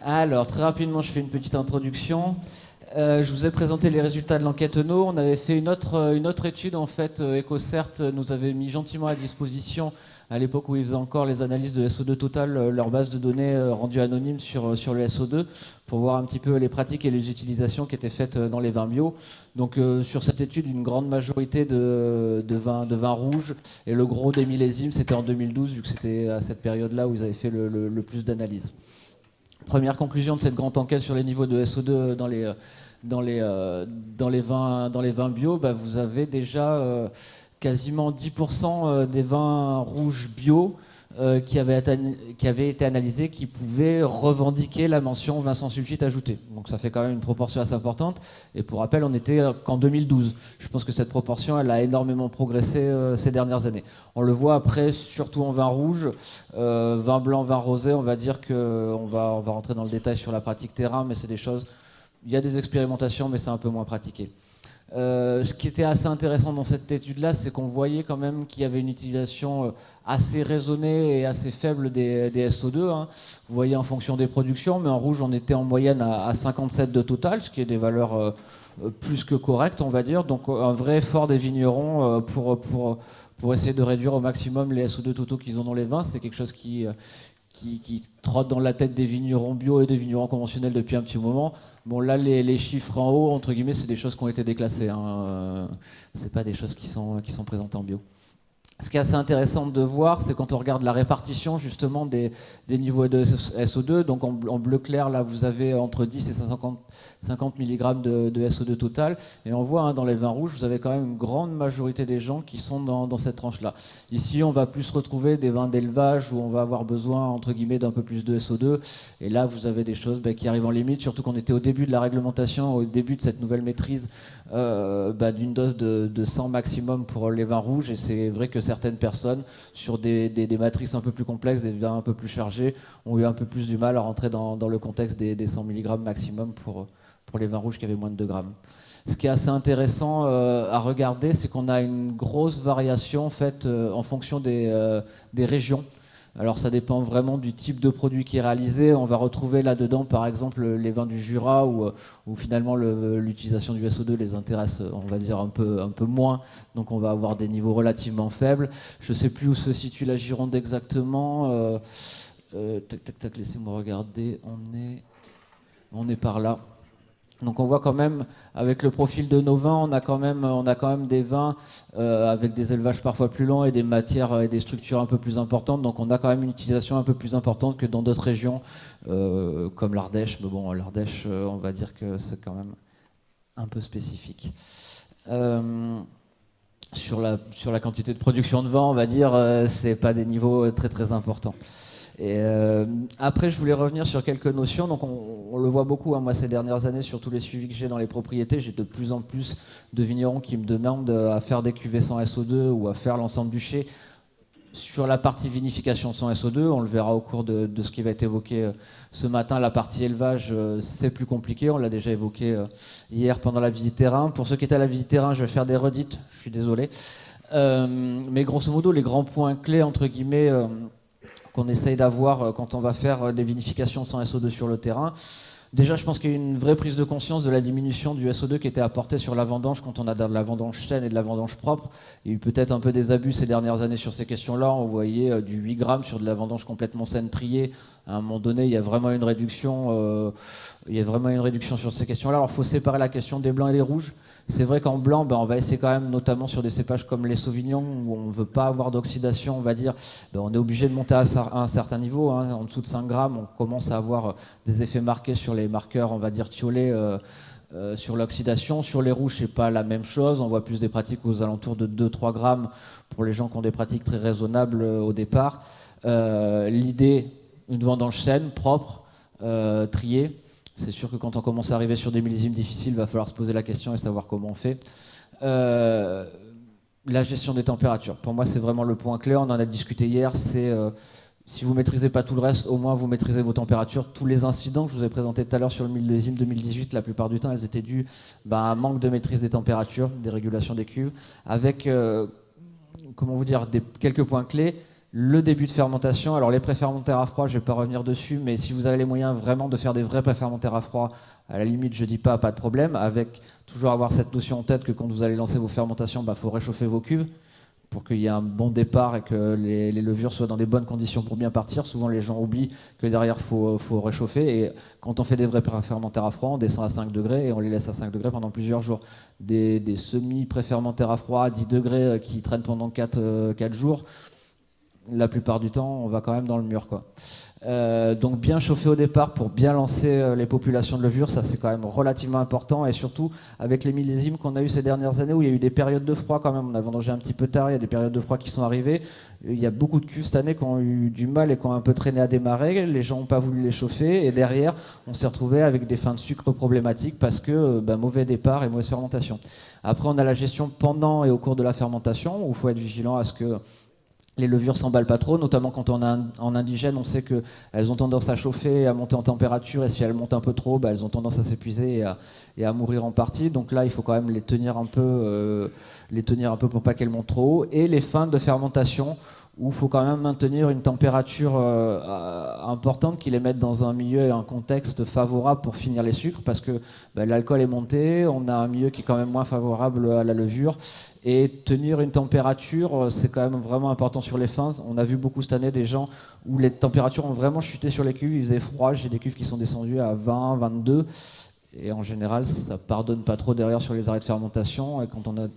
Alors, très rapidement, je fais une petite introduction. Je vous ai présenté les résultats de l'enquête NO. On avait fait une autre étude, en fait. EcoCert nous avait mis gentiment à disposition, à l'époque où ils faisaient encore les analyses de SO2 total, leur base de données rendue anonyme sur le SO2, pour voir un petit peu les pratiques et les utilisations qui étaient faites dans les vins bio. Donc, sur cette étude, une grande majorité de vins rouges, et le gros des millésimes, c'était en 2012, vu que c'était à cette période-là où ils avaient fait le plus d'analyses. Première conclusion de cette grande enquête sur les niveaux de SO2 dans les vins bio, bah, vous avez déjà quasiment 10% des vins rouges bio qui avaient été analysés, qui pouvaient revendiquer la mention vin sans sulfite ajouté. Donc ça fait quand même une proportion assez importante. Et pour rappel, on n'était qu'en 2012. Je pense que cette proportion, elle a énormément progressé ces dernières années. On le voit après, surtout en vin rouge, vin blanc, vin rosé. On va dire qu'on va rentrer dans le détail sur la pratique terrain, mais c'est des choses. Il y a des expérimentations, mais c'est un peu moins pratiqué. Ce qui était assez intéressant dans cette étude-là, c'est qu'on voyait quand même qu'il y avait une utilisation assez raisonnée et assez faible des SO2. Hein. Vous voyez en fonction des productions, mais en rouge, on était en moyenne à 57 de total, ce qui est des valeurs plus que correctes, on va dire. Donc un vrai effort des vignerons pour essayer de réduire au maximum les SO2 totaux qu'ils ont dans les vins. C'est quelque chose qui trotte dans la tête des vignerons bio et des vignerons conventionnels depuis un petit moment. Bon, là, les chiffres en haut, entre guillemets, c'est des choses qui ont été déclassées. Hein. C'est pas des choses qui sont présentées en bio. Ce qui est assez intéressant de voir, c'est quand on regarde la répartition justement des niveaux de SO2. Donc en bleu clair, là, vous avez entre 10 et 50 mg de SO2 total. Et on voit hein, dans les vins rouges, vous avez quand même une grande majorité des gens qui sont dans cette tranche-là. Ici, on va plus retrouver des vins d'élevage où on va avoir besoin, entre guillemets, d'un peu plus de SO2. Et là, vous avez des choses qui arrivent en limite, surtout qu'on était au début de la réglementation, au début de cette nouvelle maîtrise d'une dose de 100 maximum pour les vins rouges. Et c'est vrai que certaines personnes, sur des matrices un peu plus complexes, des vins un peu plus chargés, ont eu un peu plus du mal à rentrer dans le contexte des 100 mg maximum pour les vins rouges qui avaient moins de 2 grammes. Ce qui est assez intéressant à regarder, c'est qu'on a une grosse variation en fait, en fonction des régions. Alors ça dépend vraiment du type de produit qui est réalisé. On va retrouver là-dedans par exemple les vins du Jura où finalement l'utilisation du SO2 les intéresse, on va dire, un peu moins. Donc on va avoir des niveaux relativement faibles. Je ne sais plus où se situe la Gironde exactement. Laissez-moi regarder. On est par là. Donc on voit quand même, avec le profil de nos vins, on a quand même des vins avec des élevages parfois plus longs et des matières et des structures un peu plus importantes. Donc on a quand même une utilisation un peu plus importante que dans d'autres régions, comme l'Ardèche. Mais bon, l'Ardèche, on va dire que c'est quand même un peu spécifique. Sur la quantité de production de vin, on va dire, c'est pas des niveaux très très importants. Et après, je voulais revenir sur quelques notions. Donc, on le voit beaucoup, hein, moi, ces dernières années, sur tous les suivis que j'ai dans les propriétés, j'ai de plus en plus de vignerons qui me demandent à faire des cuvées sans SO2 ou à faire l'ensemble du chai. Sur la partie vinification sans SO2, on le verra au cours de ce qui va être évoqué ce matin. La partie élevage, c'est plus compliqué. On l'a déjà évoqué hier pendant la visite terrain. Pour ceux qui étaient à la visite terrain, je vais faire des redites. Je suis désolé. Mais grosso modo, les grands points clés, entre guillemets, qu'on essaye d'avoir quand on va faire des vinifications sans SO2 sur le terrain. Déjà, je pense qu'il y a une vraie prise de conscience de la diminution du SO2 qui était apportée sur la vendange quand on a de la vendange saine et de la vendange propre. Il y a eu peut-être un peu des abus ces dernières années sur ces questions-là. On voyait du 8 grammes sur de la vendange complètement saine triée. À un moment donné, il y a vraiment une réduction, sur ces questions-là. Alors, il faut séparer la question des blancs et des rouges. C'est vrai qu'en blanc, on va essayer quand même, notamment sur des cépages comme les sauvignons, où on ne veut pas avoir d'oxydation, on va dire, on est obligé de monter à un certain niveau. Hein, en dessous de 5 grammes, on commence à avoir des effets marqués sur les marqueurs, on va dire, thiolés, sur l'oxydation. Sur les rouges, c'est pas la même chose. On voit plus des pratiques aux alentours de 2-3 grammes pour les gens qui ont des pratiques très raisonnables au départ. L'idée, une vendange saine, propre, triée. C'est sûr que quand on commence à arriver sur des millésimes difficiles, il va falloir se poser la question et savoir comment on fait. La gestion des températures, pour moi, c'est vraiment le point clé. On en a discuté hier. C'est si vous ne maîtrisez pas tout le reste, au moins vous maîtrisez vos températures. Tous les incidents que je vous ai présentés tout à l'heure sur le millésime 2018, la plupart du temps, elles étaient dues à un manque de maîtrise des températures, des régulations des cuves, avec, comment vous dire, quelques points clés. Le début de fermentation, alors les préfermentaires à froid, je ne vais pas revenir dessus, mais si vous avez les moyens vraiment de faire des vrais préfermentaires à froid, à la limite, je dis pas de problème, avec toujours avoir cette notion en tête que quand vous allez lancer vos fermentations, faut réchauffer vos cuves pour qu'il y ait un bon départ et que les levures soient dans des bonnes conditions pour bien partir. Souvent, les gens oublient que derrière, faut réchauffer. Et quand on fait des vrais préfermentaires à froid, on descend à 5 degrés et on les laisse à 5 degrés pendant plusieurs jours. Des semi-préfermentaires à froid à 10 degrés qui traînent pendant 4 jours, la plupart du temps, on va quand même dans le mur, quoi. Donc bien chauffer au départ pour bien lancer les populations de levure, ça c'est quand même relativement important, et surtout avec les millésimes qu'on a eu ces dernières années où il y a eu des périodes de froid quand même, on a vendangé un petit peu tard, il y a des périodes de froid qui sont arrivées, il y a beaucoup de cuves cette année qui ont eu du mal et qui ont un peu traîné à démarrer, les gens n'ont pas voulu les chauffer, et derrière on s'est retrouvé avec des fins de sucre problématiques parce que mauvais départ et mauvaise fermentation. Après on a la gestion pendant et au cours de la fermentation où il faut être vigilant à ce que les levures s'emballent pas trop, notamment quand on a en indigène, on sait qu'elles ont tendance à chauffer, à monter en température, et si elles montent un peu trop, elles ont tendance à s'épuiser et à mourir en partie. Donc là, il faut quand même les tenir un peu pour pas qu'elles montent trop haut. Et les fins de fermentation, où il faut quand même maintenir une température importante, qui les mette dans un milieu et un contexte favorable pour finir les sucres, parce que l'alcool est monté, on a un milieu qui est quand même moins favorable à la levure. Et tenir une température, c'est quand même vraiment important sur les fins. On a vu beaucoup cette année des gens où les températures ont vraiment chuté sur les cuves, il faisait froid, j'ai des cuves qui sont descendues à 20, 22, et en général ça pardonne pas trop derrière sur les arrêts de fermentation, et quand on a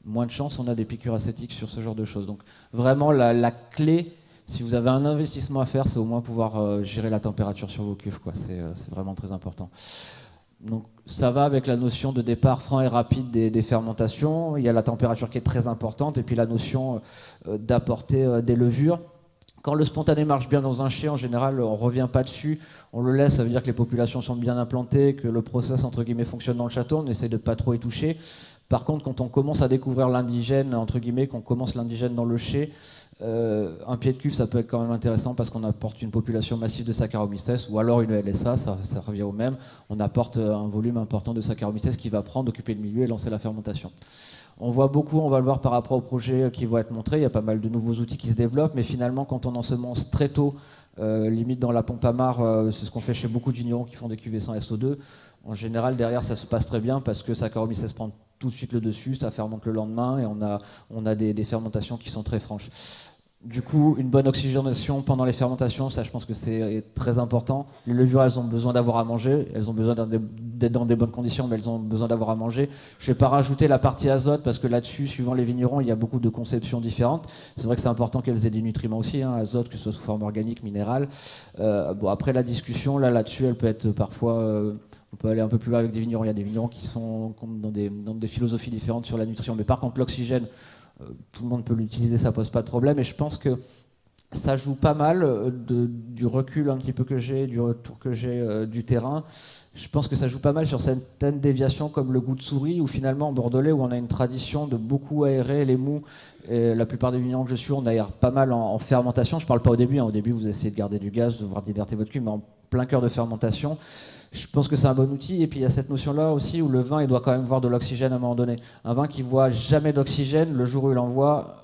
moins de chance, on a des piqûres acétiques sur ce genre de choses. Donc vraiment la clé, si vous avez un investissement à faire, c'est au moins pouvoir gérer la température sur vos cuves, quoi. C'est vraiment très important. Donc ça va avec la notion de départ franc et rapide des fermentations. Il y a la température qui est très importante, et puis la notion d'apporter des levures. Quand le spontané marche bien dans un chai, en général, on ne revient pas dessus, on le laisse, ça veut dire que les populations sont bien implantées, que le process entre guillemets fonctionne dans le château, on essaie de ne pas trop y toucher. Par contre, quand on commence à découvrir l'indigène, entre guillemets, qu'on commence l'indigène dans le chai, un pied de cuve, ça peut être quand même intéressant parce qu'on apporte une population massive de Saccharomyces, ou alors une LSA, ça revient au même. On apporte un volume important de Saccharomyces qui va prendre, occuper le milieu et lancer la fermentation. On voit beaucoup, on va le voir par rapport aux projets qui vont être montrés, il y a pas mal de nouveaux outils qui se développent, mais finalement, quand on ensemence très tôt, limite dans la pompe à marc, c'est ce qu'on fait chez beaucoup de vignerons qui font des cuvées sans SO2. En général, derrière, ça se passe très bien parce que Saccharomyces prend tout de suite le dessus, ça fermente le lendemain, et on a des fermentations qui sont très franches. Du coup, une bonne oxygénation pendant les fermentations, ça je pense que c'est très important. Les levures, elles ont besoin d'avoir à manger, elles ont besoin d'être dans des bonnes conditions, mais elles ont besoin d'avoir à manger. Je ne vais pas rajouter la partie azote, parce que là-dessus, suivant les vignerons, il y a beaucoup de conceptions différentes. C'est vrai que c'est important qu'elles aient des nutriments aussi, azote, que ce soit sous forme organique, minérale. Après la discussion, là-dessus, elle peut être parfois... on peut aller un peu plus loin avec des vignerons. Il y a des vignerons qui sont dans des philosophies différentes sur la nutrition. Mais par contre, l'oxygène, tout le monde peut l'utiliser, ça pose pas de problème. Et je pense que ça joue pas mal du recul un petit peu que j'ai, du retour que j'ai du terrain. Je pense que ça joue pas mal sur certaines déviations comme le goût de souris, ou finalement en Bordelais, où on a une tradition de beaucoup aérer les mous. Et la plupart des vignerons que je suis, on aère pas mal en fermentation. Je parle pas au début. Au début, vous essayez de garder du gaz, de voir d'hydrater votre cuve, mais en plein cœur de fermentation. Je pense que c'est un bon outil. Et puis il y a cette notion-là aussi où le vin, il doit quand même voir de l'oxygène à un moment donné. Un vin qui voit jamais d'oxygène, le jour où il en voit,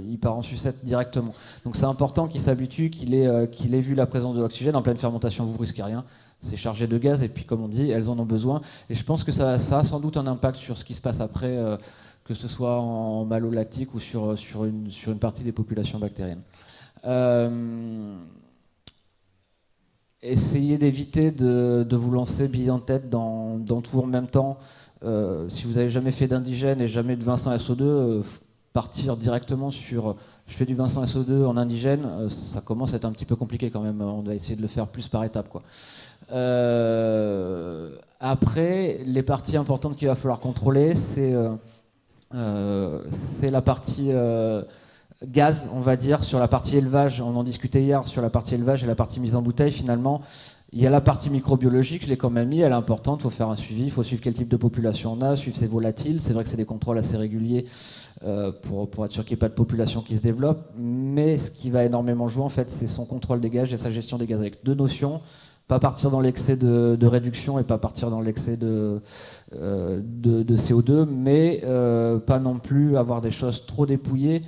il part en sucette directement. Donc c'est important qu'il s'habitue, qu'il ait vu la présence de l'oxygène. En pleine fermentation, vous ne risquez rien. C'est chargé de gaz, et puis comme on dit, elles en ont besoin. Et je pense que ça a sans doute un impact sur ce qui se passe après, que ce soit en malolactique ou sur une partie des populations bactériennes. Essayez d'éviter de vous lancer bille en tête dans tout en même temps. Si vous n'avez jamais fait d'indigène et jamais de vin sans SO2, partir directement sur je fais du vin sans SO2 en indigène, ça commence à être un petit peu compliqué quand même. On doit essayer de le faire plus par étapes, quoi. Après, les parties importantes qu'il va falloir contrôler, c'est la partie gaz, on va dire, sur la partie élevage. On en discutait hier sur la partie élevage et la partie mise en bouteille. Finalement, il y a la partie microbiologique, je l'ai quand même mis, elle est importante, il faut faire un suivi, il faut suivre quel type de population on a, suivre ses volatiles. C'est vrai que c'est des contrôles assez réguliers pour être sûr qu'il n'y ait pas de population qui se développe. Mais ce qui va énormément jouer, en fait, c'est son contrôle des gaz et sa gestion des gaz, avec deux notions. Pas partir dans l'excès de réduction et pas partir dans l'excès de CO2, mais pas non plus avoir des choses trop dépouillées.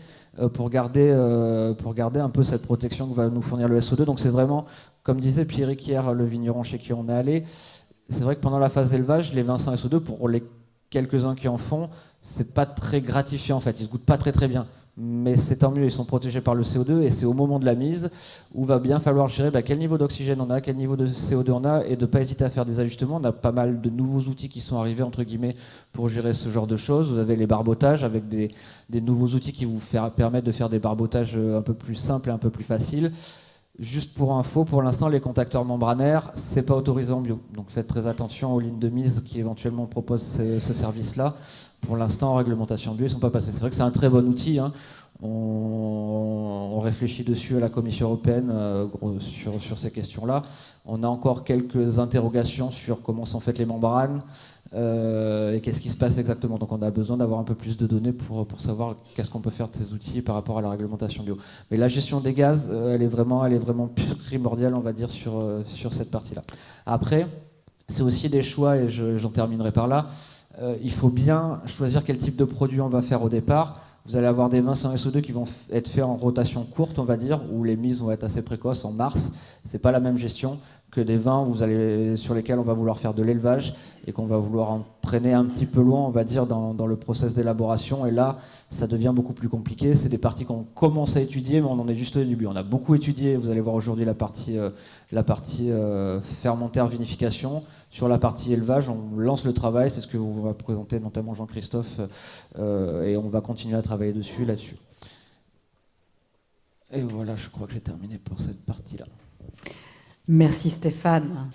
pour garder un peu cette protection que va nous fournir le SO2. Donc c'est vraiment, comme disait Pierrick hier, le vigneron chez qui on est allé, c'est vrai que pendant la phase d'élevage, les vins sans SO2, pour les quelques-uns qui en font, c'est pas très gratifiant en fait, ils se goûtent pas très très bien. Mais c'est tant mieux, ils sont protégés par le CO2 et c'est au moment de la mise où va bien falloir gérer quel niveau d'oxygène on a, quel niveau de CO2 on a et de ne pas hésiter à faire des ajustements. On a pas mal de nouveaux outils qui sont arrivés entre guillemets pour gérer ce genre de choses. Vous avez les barbotages avec des nouveaux outils qui vous permettent de faire des barbotages un peu plus simples et un peu plus faciles. Juste pour info, pour l'instant, les contacteurs membranaires, c'est pas autorisé en bio. Donc faites très attention aux lignes de mise qui éventuellement proposent ce service-là. Pour l'instant, en réglementation bio, ils ne sont pas passés. C'est vrai que c'est un très bon outil. Hein. On réfléchit dessus à la Commission européenne sur ces questions-là. On a encore quelques interrogations sur comment sont faites les membranes et qu'est-ce qui se passe exactement. Donc on a besoin d'avoir un peu plus de données pour savoir qu'est-ce qu'on peut faire de ces outils par rapport à la réglementation bio. Mais la gestion des gaz, elle est vraiment primordiale, on va dire, sur cette partie-là. Après, c'est aussi des choix, et j'en terminerai par là. Il faut bien choisir quel type de produit on va faire au départ. Vous allez avoir des vins sans SO2 qui vont être faits en rotation courte, on va dire, où les mises vont être assez précoces en mars. C'est pas la même gestion que des vins sur lesquels on va vouloir faire de l'élevage et qu'on va vouloir entraîner un petit peu loin, on va dire, dans le process d'élaboration. Et là, ça devient beaucoup plus compliqué. C'est des parties qu'on commence à étudier, mais on en est juste au début. On a beaucoup étudié, vous allez voir aujourd'hui la partie fermentaire vinification. Sur la partie élevage, on lance le travail, c'est ce que vous va présenter notamment Jean-Christophe, et on va continuer à travailler là-dessus. Et voilà, je crois que j'ai terminé pour cette partie-là. Merci Stéphane.